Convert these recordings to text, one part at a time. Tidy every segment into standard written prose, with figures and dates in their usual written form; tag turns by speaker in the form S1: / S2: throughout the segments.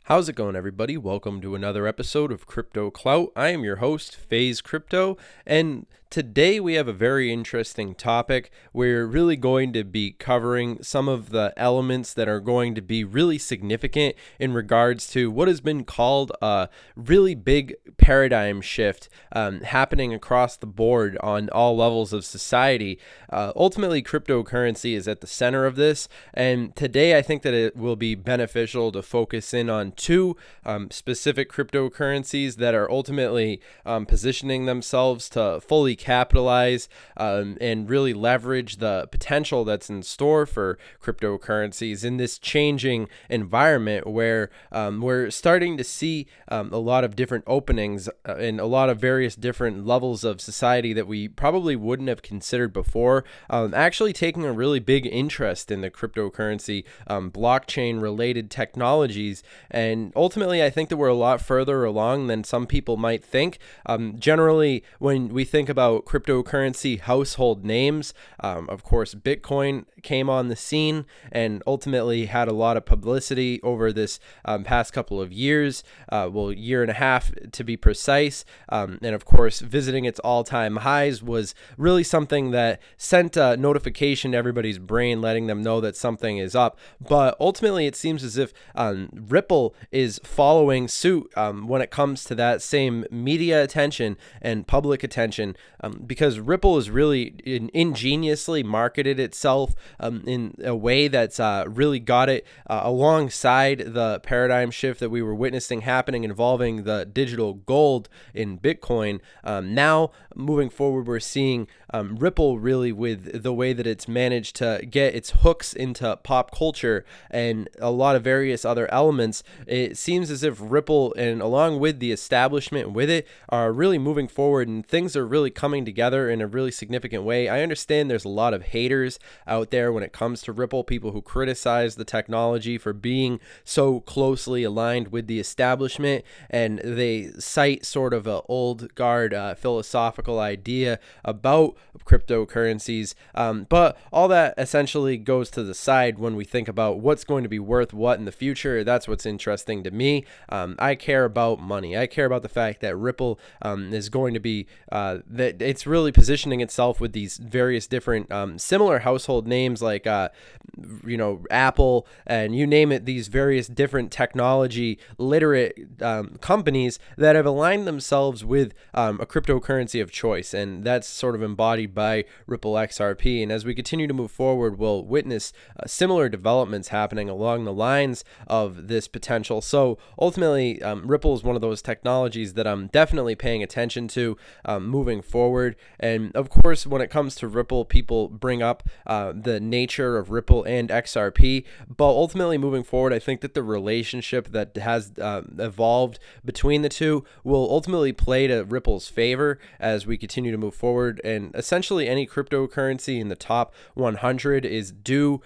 S1: How's it going, everybody? Welcome to another episode of Crypto Clout. I am your host, FaZe Crypto, and today we have a very interesting topic. We're really going to be covering some of the elements that are going to be really significant in regards to what has been called a really big paradigm shift happening across the board on all levels of society. Ultimately, cryptocurrency is at the center of this, and today I think that it will be beneficial to focus in on two specific cryptocurrencies that are ultimately positioning themselves to fully capitalize and really leverage the potential that's in store for cryptocurrencies in this changing environment where we're starting to see a lot of different openings in a lot of various different levels of society that we probably wouldn't have considered before, actually taking a really big interest in the cryptocurrency blockchain related technologies. And ultimately, I think that we're a lot further along than some people might think. Generally, when we think about cryptocurrency household names, of course, Bitcoin came on the scene and ultimately had a lot of publicity over this past couple of years, year and a half to be precise. And of course, visiting its all-time highs was really something that sent a notification to everybody's brain, letting them know that something is up. But ultimately, it seems as if Ripple is following suit when it comes to that same media attention and public attention, because Ripple has really ingeniously marketed itself in a way that's really got it alongside the paradigm shift that we were witnessing happening involving the digital gold in Bitcoin. Now, moving forward, we're seeing Ripple really with the way that it's managed to get its hooks into pop culture and a lot of various other elements. It seems as if Ripple, and along with the establishment with it, are really moving forward and things are really coming together in a really significant way. I understand there's a lot of haters out there when it comes to Ripple, people who criticize the technology for being so closely aligned with the establishment, and they cite sort of an old guard philosophical idea about cryptocurrencies. But all that essentially goes to the side when we think about what's going to be worth what in the future. That's what's interesting to me. I care about money. I care about the fact that Ripple is going to be, that it's really positioning itself with these various different similar household names like, Apple and you name it, these various different technology literate companies that have aligned themselves with a cryptocurrency of choice. And that's sort of embodied by Ripple XRP. And as we continue to move forward, we'll witness similar developments happening along the lines of this potential. So ultimately, Ripple is one of those technologies that I'm definitely paying attention to moving forward. And of course, when it comes to Ripple, people bring up the nature of Ripple and XRP. But ultimately, moving forward, I think that the relationship that has evolved between the two will ultimately play to Ripple's favor as we continue to move forward. And essentially, any cryptocurrency in the top 100 is due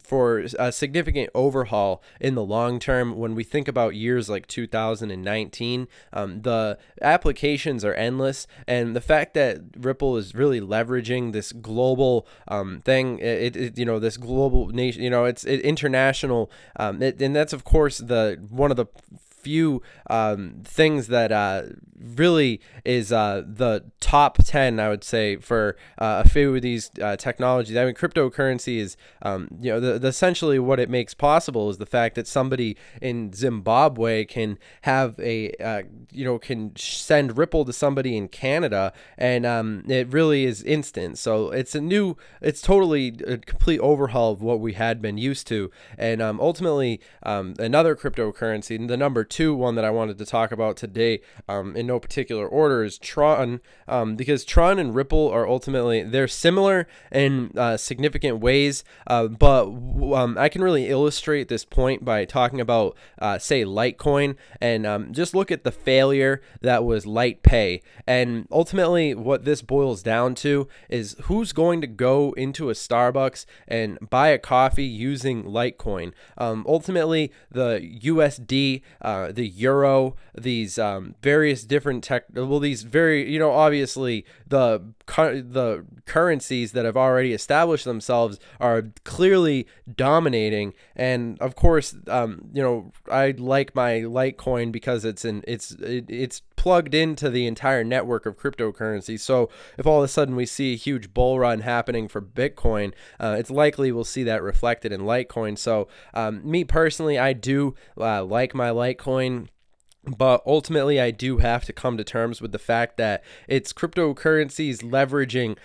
S1: for a significant overhaul in the long term. When we think about years like 2019, the applications are endless, and the fact that Ripple is really leveraging this global thing, this global nation, it's international, and that's of course the one of the few things that really is the top 10, I would say, for a few of these technologies. I mean, cryptocurrency is, essentially what it makes possible is the fact that somebody in Zimbabwe can have can send Ripple to somebody in Canada, and it really is instant. So it's totally a complete overhaul of what we had been used to. And ultimately, another cryptocurrency, the number two one that I wanted to talk about today, in no particular order, is Tron, because Tron and Ripple are ultimately, they're similar in significant ways, but I can really illustrate this point by talking about, say, Litecoin, and just look at the failure that was LitePay. And ultimately, what this boils down to is who's going to go into a Starbucks and buy a coffee using Litecoin. Ultimately, the USD the euro, these various different these very, obviously the currencies that have already established themselves are clearly dominating. And of course, I like my Litecoin because it's plugged into the entire network of cryptocurrency. So if all of a sudden we see a huge bull run happening for Bitcoin, it's likely we'll see that reflected in Litecoin. So me personally, I do like my Litecoin. But ultimately, I do have to come to terms with the fact that it's cryptocurrencies leveraging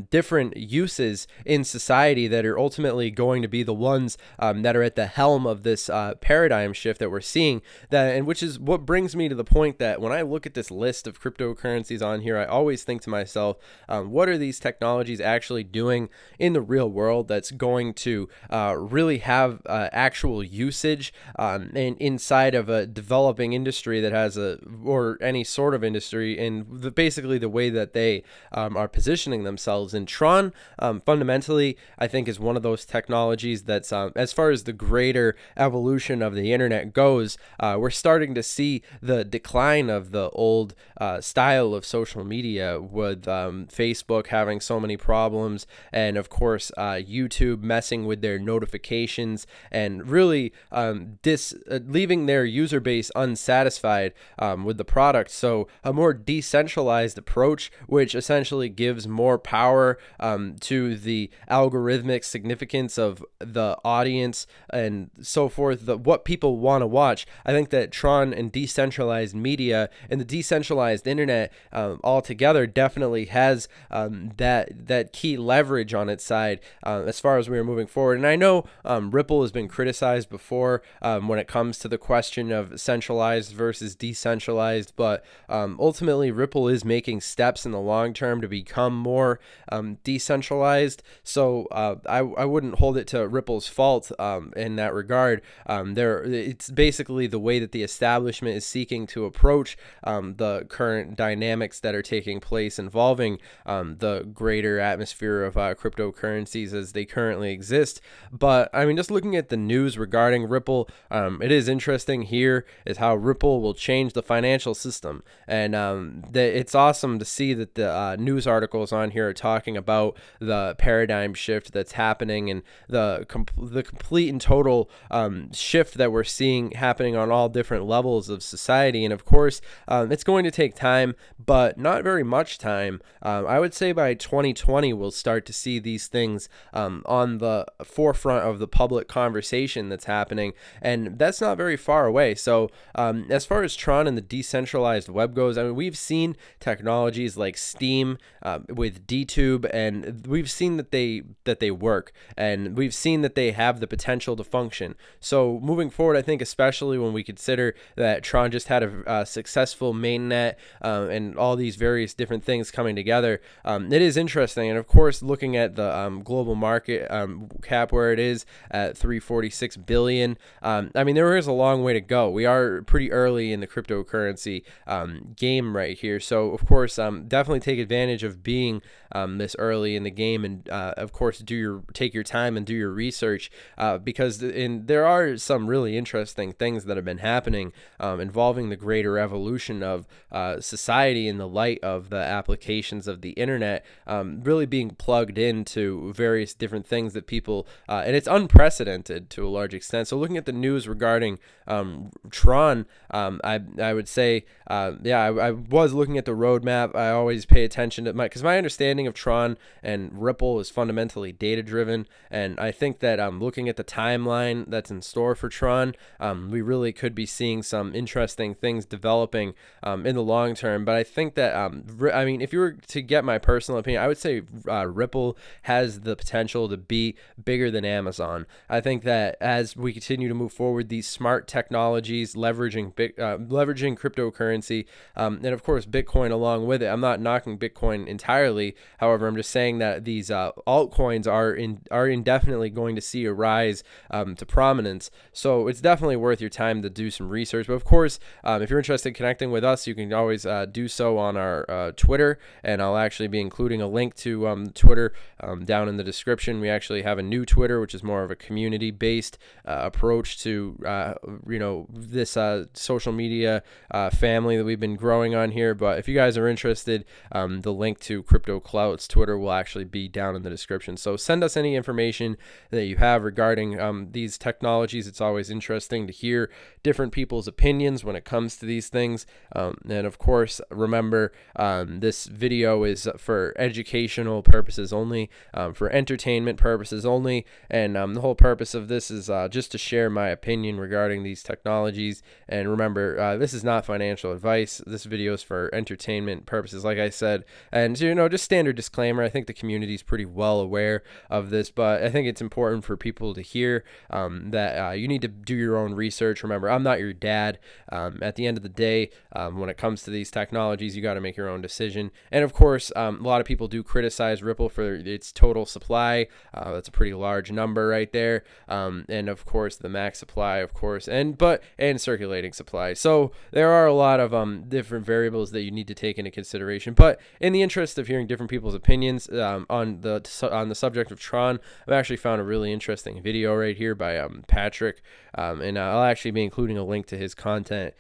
S1: different uses in society that are ultimately going to be the ones that are at the helm of this paradigm shift that we're seeing. And which is what brings me to the point that when I look at this list of cryptocurrencies on here, I always think to myself, what are these technologies actually doing in the real world that's going to really have actual usage and inside of a developing industry that has or any sort of industry, and basically the way that they are positioning themselves. And Tron fundamentally, I think, is one of those technologies that's as far as the greater evolution of the internet goes, we're starting to see the decline of the old style of social media, with Facebook having so many problems, and of course YouTube messing with their notifications and really leaving their user base unsatisfied with the product. So a more decentralized approach, which essentially gives more power to the algorithmic significance of the audience and so forth, what people want to watch. I think that Tron and decentralized media and the decentralized internet altogether definitely has that key leverage on its side as far as we are moving forward. And I know Ripple has been criticized before when it comes to the question of centralized versus decentralized, but ultimately Ripple is making steps in the long term to become more decentralized. So I wouldn't hold it to Ripple's fault in that regard. It's basically the way that the establishment is seeking to approach the current dynamics that are taking place involving the greater atmosphere of cryptocurrencies as they currently exist. But I mean, just looking at the news regarding Ripple, it is interesting here is how Ripple will change the financial system. And it's awesome to see that the news articles on here are talking about the paradigm shift that's happening and the complete and total shift that we're seeing happening on all different levels of society. And of course, it's going to take time, but not very much time. I would say by 2020, we'll start to see these things on the forefront of the public conversation that's happening. And that's not very far away. So as far as Tron and the decentralized web goes, I mean, we've seen technologies like Steam with DTube, and we've seen that they work, and we've seen that they have the potential to function. So moving forward, I think especially when we consider that Tron just had a successful mainnet and all these various different things coming together, it is interesting. And of course, looking at the global market cap where it is at 346 billion, I mean, there is a long way to go. We are pretty early in the cryptocurrency game right here. So of course, definitely take advantage of being this early in the game, and of course take your time and do your research because there are some really interesting things that have been happening involving the greater evolution of society in the light of the applications of the internet really being plugged into various different things that people and it's unprecedented to a large extent. So looking at the news regarding Tron, I would say I was looking at the roadmap. I always pay attention to because my understanding of Tron and Ripple is fundamentally data driven, and I think that looking at the timeline that's in store for Tron, we really could be seeing some interesting things developing in the long term. But I think that I mean, if you were to get my personal opinion, I would say Ripple has the potential to be bigger than Amazon. I think that as we continue to move forward, these smart technologies leveraging cryptocurrency and of course Bitcoin along with it. I'm not knocking Bitcoin entirely. However, I'm just saying that these altcoins are indefinitely going to see a rise to prominence. So it's definitely worth your time to do some research. But of course, if you're interested in connecting with us, you can always do so on our Twitter, and I'll actually be including a link to Twitter down in the description. We actually have a new Twitter, which is more of a community-based approach to this social social media family that we've been growing on here. But if you guys are interested, the link to Crypto Clout's Twitter will actually be down in the description. So send us any information that you have regarding these technologies. It's always interesting to hear different people's opinions when it comes to these things. And of course, remember, this video is for educational purposes only, for entertainment purposes only. And the whole purpose of this is just to share my opinion regarding these technologies. And remember, this is not financial advice. This video is for entertainment purposes, like I said. And just standard disclaimer. I think the community is pretty well aware of this, but I think it's important for people to hear that you need to do your own research. Remember, I'm not your dad. At the end of the day, when it comes to these technologies, you got to make your own decision. And of course, a lot of people do criticize Ripple for its total supply. That's a pretty large number right there. And of course, the max supply, of course, and circulating supply. So there are a lot of different variables that you need to take into consideration. But in the interest of hearing different people's opinions on the subject of Tron, I've actually found a really interesting video right here by Patrick, and I'll actually be including a link to his content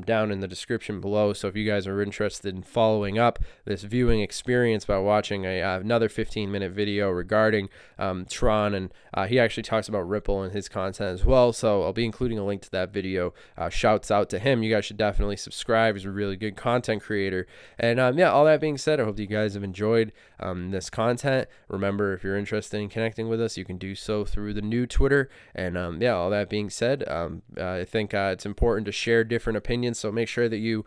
S1: down in the description below. So if you guys are interested in following up this viewing experience by watching another 15-minute video regarding Tron, and he actually talks about Ripple in his content as well. So I'll be including a link to that video. Shouts out to him. You guys should definitely subscribe. He's a really good content creator. And yeah, all that being said, I hope you guys have enjoyed this content. Remember, if you're interested in connecting with us, you can do so through the new Twitter. And yeah, all that being said, I think it's important to share different opinions, so make sure that you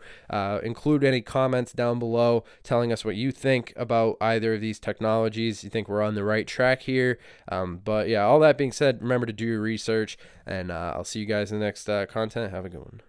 S1: include any comments down below telling us what you think about either of these technologies. You think we're on the right track here? But yeah, all that being said, remember to do your research, and I'll see you guys in the next content. Have a good one.